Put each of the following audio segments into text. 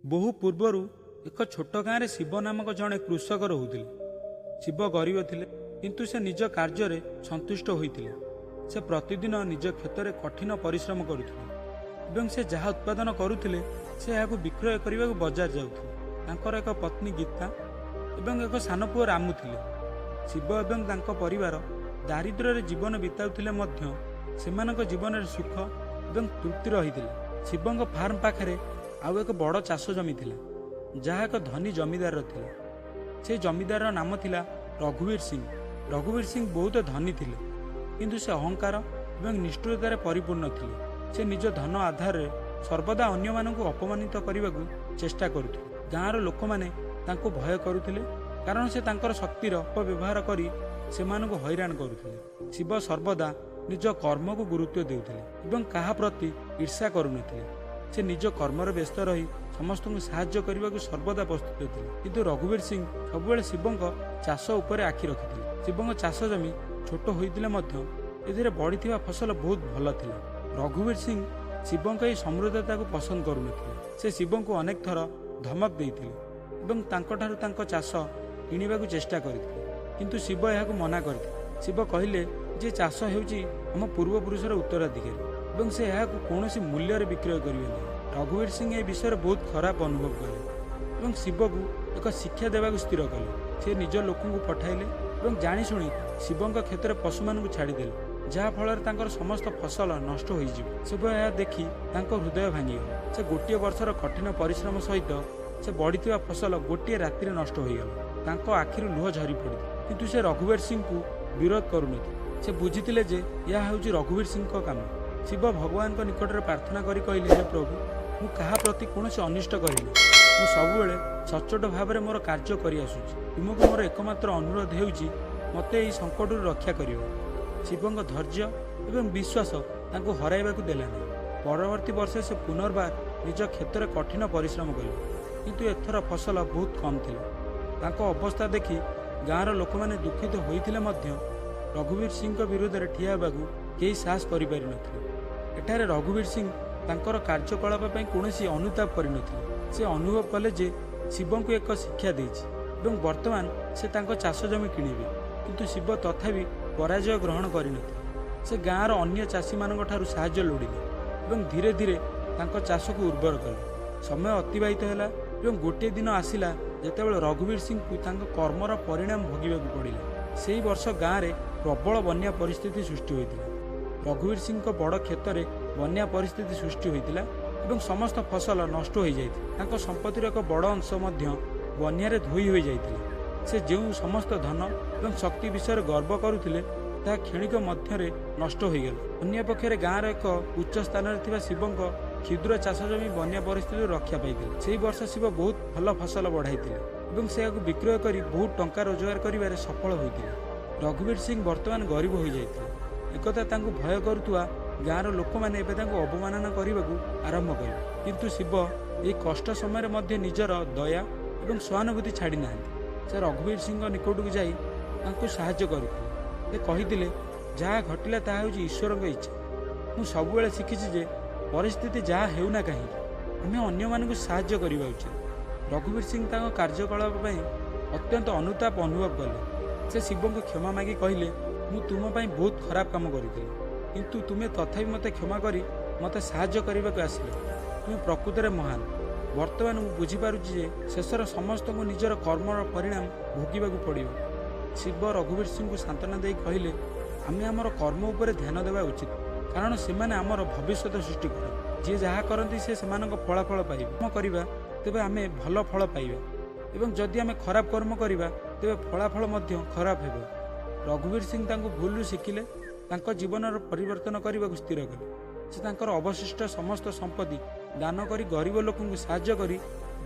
ବହୁ ପୂର୍ବରୁ ଏକ ଛୋଟ ଗାଁରେ ଶିବ ନାମକ ଜଣେ କୃଷକ ରହୁଥିଲେ। ଶିବ ଗରିବ ଥିଲେ, କିନ୍ତୁ ସେ ନିଜ କାର୍ଯ୍ୟରେ ସନ୍ତୁଷ୍ଟ ହୋଇଥିଲେ। ସେ ପ୍ରତିଦିନ ନିଜ କ୍ଷେତରେ କଠିନ ପରିଶ୍ରମ କରୁଥିଲେ ଏବଂ ସେ ଯାହା ଉତ୍ପାଦନ କରୁଥିଲେ ସେ ଏହାକୁ ବିକ୍ରୟ କରିବାକୁ ବଜାର ଯାଉଥିଲେ। ତାଙ୍କର ଏକ ପତ୍ନୀ ଗୀତା ଏବଂ ଏକ ସାନ ପୁଅ ରାମୁ ଥିଲେ। ଶିବ ଏବଂ ତାଙ୍କ ପରିବାର ଦାରିଦ୍ର୍ୟରେ ଜୀବନ ବିତାଉଥିଲେ ମଧ୍ୟ ସେମାନଙ୍କ ଜୀବନରେ ସୁଖ ଏବଂ ତୃପ୍ତି ରହିଥିଲା। ଶିବଙ୍କ ଫାର୍ମ ପାଖରେ ଆଉ ଏକ ବଡ଼ ଚାଷ ଜମି ଥିଲା, ଯାହା ଏକ ଧନୀ ଜମିଦାରର ଥିଲା। ସେ ଜମିଦାରର ନାମ ଥିଲା ରଘୁବୀର ସିଂ। ରଘୁବୀର ସିଂ ବହୁତ ଧନୀ ଥିଲେ, କିନ୍ତୁ ସେ ଅହଙ୍କାର ଏବଂ ନିଷ୍ଠୁରତାରେ ପରିପୂର୍ଣ୍ଣ ଥିଲେ। ସେ ନିଜ ଧନ ଆଧାରରେ ସର୍ବଦା ଅନ୍ୟମାନଙ୍କୁ ଅପମାନିତ କରିବାକୁ ଚେଷ୍ଟା କରୁଥିଲେ। ଗାଁର ଲୋକମାନେ ତାଙ୍କୁ ଭୟ କରୁଥିଲେ, କାରଣ ସେ ତାଙ୍କର ଶକ୍ତିର ଅପବ୍ୟବହାର କରି ସେମାନଙ୍କୁ ହଇରାଣ କରୁଥିଲେ। ଶିବ ସର୍ବଦା ନିଜ କର୍ମକୁ ଗୁରୁତ୍ୱ ଦେଉଥିଲେ ଏବଂ କାହା ପ୍ରତି ଈର୍ଷା କରୁନଥିଲେ। ସେ ନିଜ କର୍ମରେ ବ୍ୟସ୍ତ ରହି ସମସ୍ତଙ୍କୁ ସାହାଯ୍ୟ କରିବାକୁ ସର୍ବଦା ପ୍ରସ୍ତୁତ ଥିଲେ। କିନ୍ତୁ ରଘୁବୀର ସିଂ ସବୁବେଳେ ଶିବଙ୍କ ଚାଷ ଉପରେ ଆଖି ରଖିଥିଲେ। ଶିବଙ୍କ ଚାଷ ଜମି ଛୋଟ ହୋଇଥିଲେ ମଧ୍ୟ ଏଥିରେ ବଢ଼ିଥିବା ଫସଲ ବହୁତ ଭଲ ଥିଲା। ରଘୁବୀର ସିଂ ଶିବଙ୍କ ଏହି ସମୃଦ୍ଧତାକୁ ପସନ୍ଦ କରୁନଥିଲେ। ସେ ଶିବଙ୍କୁ ଅନେକ ଥର ଧମକ ଦେଇଥିଲେ ଏବଂ ତାଙ୍କଠାରୁ ତାଙ୍କ ଚାଷ କିଣିବାକୁ ଚେଷ୍ଟା କରିଥିଲେ, କିନ୍ତୁ ଶିବ ଏହାକୁ ମନା କରିଥିଲେ। ଶିବ କହିଲେ ଯେ ଚାଷ ହେଉଛି ଆମ ପୂର୍ବପୁରୁଷର ଉତ୍ତରାଧିକାରୀ ଏବଂ ସେ ଏହାକୁ କୌଣସି ମୂଲ୍ୟରେ ବିକ୍ରୟ କରିବେ ନାହିଁ। ରଘୁବୀର ସିଂ ଏ ବିଷୟରେ ବହୁତ ଖରାପ ଅନୁଭବ କଲେ ଏବଂ ଶିବକୁ ଏକ ଶିକ୍ଷା ଦେବାକୁ ସ୍ଥିର କଲେ। ସେ ନିଜ ଲୋକଙ୍କୁ ପଠାଇଲେ ଏବଂ ଜାଣିଶୁଣି ଶିବଙ୍କ କ୍ଷେତ୍ରରେ ପଶୁମାନଙ୍କୁ ଛାଡ଼ିଦେଲେ, ଯାହାଫଳରେ ତାଙ୍କର ସମସ୍ତ ଫସଲ ନଷ୍ଟ ହୋଇଯିବ। ଶିବ ଏହା ଦେଖି ତାଙ୍କ ହୃଦୟ ଭାଙ୍ଗିଗଲା। ସେ ଗୋଟିଏ ବର୍ଷର କଠିନ ପରିଶ୍ରମ ସହିତ ସେ ବଢ଼ିଥିବା ଫସଲ ଗୋଟିଏ ରାତିରେ ନଷ୍ଟ ହୋଇଗଲା। ତାଙ୍କ ଆଖିରୁ ଲୁହ ଝରି ପଡ଼ିଥିଲା, କିନ୍ତୁ ସେ ରଘୁବୀର ସିଂଙ୍କୁ ବିରୋଧ କରୁନଥିଲେ। ସେ ବୁଝିଥିଲେ ଯେ ଏହା ହେଉଛି ରଘୁବୀର ସିଂଙ୍କ କାମ। ଶିବ ଭଗବାନଙ୍କ ନିକଟରେ ପ୍ରାର୍ଥନା କରି କହିଲେ, ହେ ପ୍ରଭୁ, ମୁଁ କାହା ପ୍ରତି କୌଣସି ଅନିଷ୍ଟ କରିନି। ମୁଁ ସବୁବେଳେ ସଚ୍ଚୋଟ ଭାବରେ ମୋର କାର୍ଯ୍ୟ କରିଆସୁଛି। ତୁମକୁ ମୋର ଏକମାତ୍ର ଅନୁରୋଧ ହେଉଛି ମୋତେ ଏହି ସଙ୍କଟରୁ ରକ୍ଷା କରିବ। ଶିବଙ୍କ ଧୈର୍ଯ୍ୟ ଏବଂ ବିଶ୍ୱାସ ତାଙ୍କୁ ହରାଇବାକୁ ଦେଲା ନାହିଁ। ପରବର୍ତ୍ତୀ ବର୍ଷେ ସେ ପୁନର୍ବାର ନିଜ କ୍ଷେତ୍ରରେ କଠିନ ପରିଶ୍ରମ କଲେ, କିନ୍ତୁ ଏଥର ଫସଲ ବହୁତ କମ୍ ଥିଲା। ତାଙ୍କ ଅବସ୍ଥା ଦେଖି ଗାଁର ଲୋକମାନେ ଦୁଃଖିତ ହୋଇଥିଲେ ମଧ୍ୟ ରଘୁବୀର ସିଂଙ୍କ ବିରୋଧରେ ଠିଆ ହେବାକୁ କେହି ସାହସ କରିପାରିନଥିଲେ। ଏଠାରେ ରଘୁବୀର ସିଂ ତାଙ୍କର କାର୍ଯ୍ୟକଳାପ ପାଇଁ କୌଣସି ଅନୁତାପ କରିନଥିଲେ। ସେ ଅନୁଭବ କଲେ ଯେ ଶିବଙ୍କୁ ଏକ ଶିକ୍ଷା ଦେଇଛି ଏବଂ ବର୍ତ୍ତମାନ ସେ ତାଙ୍କ ଚାଷ ଜମି କିଣିବେ। କିନ୍ତୁ ଶିବ ତଥାପି ପରାଜୟ ଗ୍ରହଣ କରିନଥିଲେ। ସେ ଗାଁର ଅନ୍ୟ ଚାଷୀମାନଙ୍କ ଠାରୁ ସାହାଯ୍ୟ ଲୋଡ଼ିଲେ ଏବଂ ଧୀରେ ଧୀରେ ତାଙ୍କ ଚାଷକୁ ଉର୍ବର କଲେ। ସମୟ ଅତିବାହିତ ହେଲା ଏବଂ ଗୋଟିଏ ଦିନ ଆସିଲା ଯେତେବେଳେ ରଘୁବୀର ସିଂଙ୍କୁ ତାଙ୍କ କର୍ମର ପରିଣାମ ଭୋଗିବାକୁ ପଡ଼ିଲା। ସେହି ବର୍ଷ ଗାଁରେ ପ୍ରବଳ ବନ୍ୟା ପରିସ୍ଥିତି ସୃଷ୍ଟି ହୋଇଥିଲା। ରଘୁବୀର ସିଂଙ୍କ ବଡ଼ କ୍ଷେତରେ ବନ୍ୟା ପରିସ୍ଥିତି ସୃଷ୍ଟି ହୋଇଥିଲା ଏବଂ ସମସ୍ତ ଫସଲ ନଷ୍ଟ ହୋଇଯାଇଥିଲା। ତାଙ୍କ ସମ୍ପତ୍ତିର ଏକ ବଡ଼ ଅଂଶ ମଧ୍ୟ ବନ୍ୟାରେ ଧୋଇ ହୋଇଯାଇଥିଲା। ସେ ଯେଉଁ ସମସ୍ତ ଧନ ଏବଂ ଶକ୍ତି ବିଷୟରେ ଗର୍ବ କରୁଥିଲେ ତାହା କ୍ଷଣିକ ମଧ୍ୟରେ ନଷ୍ଟ ହୋଇଗଲା। ଅନ୍ୟପକ୍ଷରେ ଗାଁର ଏକ ଉଚ୍ଚ ସ୍ଥାନରେ ଥିବା ଶିବଙ୍କ କ୍ଷୁଦ୍ର ଚାଷ ଜମି ବନ୍ୟା ପରିସ୍ଥିତିରୁ ରକ୍ଷା ପାଇଥିଲେ। ସେହି ବର୍ଷ ଶିବ ବହୁତ ଭଲ ଫସଲ ବଢ଼ାଇଥିଲେ ଏବଂ ସେ ଏହାକୁ ବିକ୍ରୟ କରି ବହୁତ ଟଙ୍କା ରୋଜଗାର କରିବାରେ ସଫଳ ହୋଇଥିଲେ। ରଘୁବୀର ସିଂ ବର୍ତ୍ତମାନ ଗରିବ ହୋଇଯାଇଥିଲେ। ଏକଥା ତାଙ୍କୁ ଭୟ କରୁଥିବା ଗାଁର ଲୋକମାନେ ଏବେ ତାଙ୍କୁ ଅବମାନନା କରିବାକୁ ଆରମ୍ଭ କଲେ, କିନ୍ତୁ ଶିବ ଏହି କଷ୍ଟ ସମୟରେ ମଧ୍ୟ ନିଜର ଦୟା ଏବଂ ସହାନୁଭୂତି ଛାଡ଼ି ନାହାନ୍ତି। ସେ ରଘୁବୀର ସିଂଙ୍କ ନିକଟକୁ ଯାଇ ତାଙ୍କୁ ସାହାଯ୍ୟ କରିଥିଲେ। ସେ କହିଥିଲେ, ଯାହା ଘଟିଲା ତାହା ହେଉଛି ଈଶ୍ୱରଙ୍କ ଇଚ୍ଛା। ମୁଁ ସବୁବେଳେ ଶିଖିଛି ଯେ ପରିସ୍ଥିତି ଯାହା ହେଉନା କାହିଁକି ଆମେ ଅନ୍ୟମାନଙ୍କୁ ସାହାଯ୍ୟ କରିବା ଉଚିତ। ରଘୁବୀର ସିଂ ତାଙ୍କ କାର୍ଯ୍ୟକଳାପ ପାଇଁ ଅତ୍ୟନ୍ତ ଅନୁତାପ ଅନୁଭବ କଲେ। ସେ ଶିବଙ୍କୁ କ୍ଷମା ମାଗି କହିଲେ, ମୁଁ ତୁମ ପାଇଁ ବହୁତ ଖରାପ କାମ କରିଥିଲି, କିନ୍ତୁ ତୁମେ ତଥାପି ମୋତେ କ୍ଷମା କରି ମୋତେ ସାହାଯ୍ୟ କରିବାକୁ ଆସିଲ। ତୁମେ ପ୍ରକୃତରେ ମହାନ। ବର୍ତ୍ତମାନ ମୁଁ ବୁଝିପାରୁଛି ଯେ ଶେଷରେ ସମସ୍ତଙ୍କୁ ନିଜର କର୍ମର ପରିଣାମ ଭୋଗିବାକୁ ପଡ଼ିବ। ଶିବ ରଘୁବୀର ସିଂଙ୍କୁ ସାନ୍ତ୍ୱନା ଦେଇ କହିଲେ, ଆମେ ଆମର କର୍ମ ଉପରେ ଧ୍ୟାନ ଦେବା ଉଚିତ, କାରଣ ସେମାନେ ଆମର ଭବିଷ୍ୟତ ସୃଷ୍ଟି କରନ୍ତି। ଯିଏ ଯାହା କରନ୍ତି ସେ ସେମାନଙ୍କ ଫଳାଫଳ ପାଇବେ। କର୍ମ କରିବା ତେବେ ଆମେ ଭଲ ଫଳ ପାଇବା ଏବଂ ଯଦି ଆମେ ଖରାପ କର୍ମ କରିବା ତେବେ ଫଳାଫଳ ମଧ୍ୟ ଖରାପ ହେବ। ରଘୁବୀର ସିଂ ତାଙ୍କୁ ଭୁଲରୁ ଶିଖିଲେ, ତାଙ୍କ ଜୀବନର ପରିବର୍ତ୍ତନ କରିବାକୁ ସ୍ଥିର କଲେ। ସେ ତାଙ୍କର ଅବଶିଷ୍ଟ ସମସ୍ତ ସମ୍ପତ୍ତି ଦାନ କରି ଗରିବ ଲୋକଙ୍କୁ ସାହାଯ୍ୟ କରି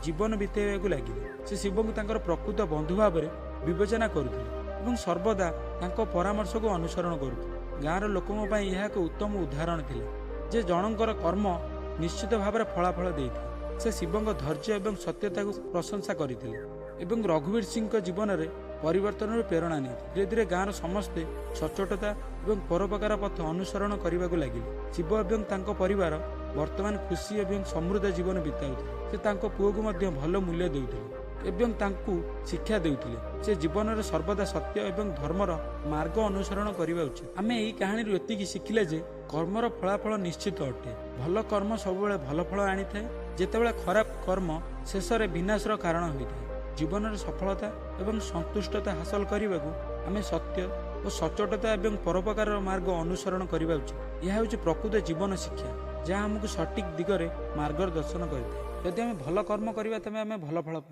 ଜୀବନ ବିତାଇବାକୁ ଲାଗିଲେ। ସେ ଶିବଙ୍କୁ ତାଙ୍କର ପ୍ରକୃତ ବନ୍ଧୁ ଭାବରେ ବିବେଚନା କରୁଥିଲେ ଏବଂ ସର୍ବଦା ତାଙ୍କ ପରାମର୍ଶକୁ ଅନୁସରଣ କରୁଥିଲେ। ଗାଁର ଲୋକଙ୍କ ପାଇଁ ଏହା ଏକ ଉତ୍ତମ ଉଦାହରଣ ଥିଲା ଯେ ଜଣଙ୍କର କର୍ମ ନିଶ୍ଚିତ ଭାବରେ ଫଳାଫଳ ଦେଇଥାଏ। ସେ ଶିବଙ୍କ ଧୈର୍ଯ୍ୟ ଏବଂ ସତ୍ୟତାକୁ ପ୍ରଶଂସା କରିଥିଲେ ଏବଂ ରଘୁବୀର ସିଂଙ୍କ ଜୀବନରେ ପରିବର୍ତ୍ତନରୁ ପ୍ରେରଣା ନେଇଥିଲେ। ଧୀରେ ଧୀରେ ଗାଁର ସମସ୍ତେ ସଚ୍ଚୋଟତା ଏବଂ ପରୋପକାର ପଥ ଅନୁସରଣ କରିବାକୁ ଲାଗିଲେ। ଶିବ ଏବଂ ତାଙ୍କ ପରିବାର ବର୍ତ୍ତମାନ ଖୁସି ଏବଂ ସମୃଦ୍ଧ ଜୀବନ ବିତାଉଥିଲେ। ସେ ତାଙ୍କ ପୁଅକୁ ମଧ୍ୟ ଭଲ ମୂଲ୍ୟ ଦେଉଥିଲେ ଏବଂ ତାଙ୍କୁ ଶିକ୍ଷା ଦେଉଥିଲେ ସେ ଜୀବନରେ ସର୍ବଦା ସତ୍ୟ ଏବଂ ଧର୍ମର ମାର୍ଗ ଅନୁସରଣ କରିବା ଉଚିତ। ଆମେ ଏହି କାହାଣୀରୁ ଏତିକି ଶିଖିଲେ ଯେ କର୍ମର ଫଳାଫଳ ନିଶ୍ଚିତ ଅଟେ। ଭଲ କର୍ମ ସବୁବେଳେ ଭଲ ଫଳ ଆଣିଥାଏ, ଯେତେବେଳେ ଖରାପ କର୍ମ ଶେଷରେ ବିନାଶର କାରଣ ହୋଇଥାଏ। ଜୀବନରେ ସଫଳତା ଏବଂ ସନ୍ତୁଷ୍ଟତା ହାସଲ କରିବାକୁ ଆମେ ସତ୍ୟ ଓ ସଚ୍ଚୋଟତା ଏବଂ ପରୋପକାରର ମାର୍ଗ ଅନୁସରଣ କରିବା ଉଚିତ। ଏହା ହେଉଛି ପ୍ରକୃତ ଜୀବନ ଶିକ୍ଷା, ଯାହା ଆମକୁ ସଠିକ୍ ଦିଗରେ ମାର୍ଗଦର୍ଶନ କରିଥାଏ। ଯଦି ଆମେ ଭଲ କର୍ମ କରିବା ତେବେ ଆମେ ଭଲ ଫଳ ପାଇବା।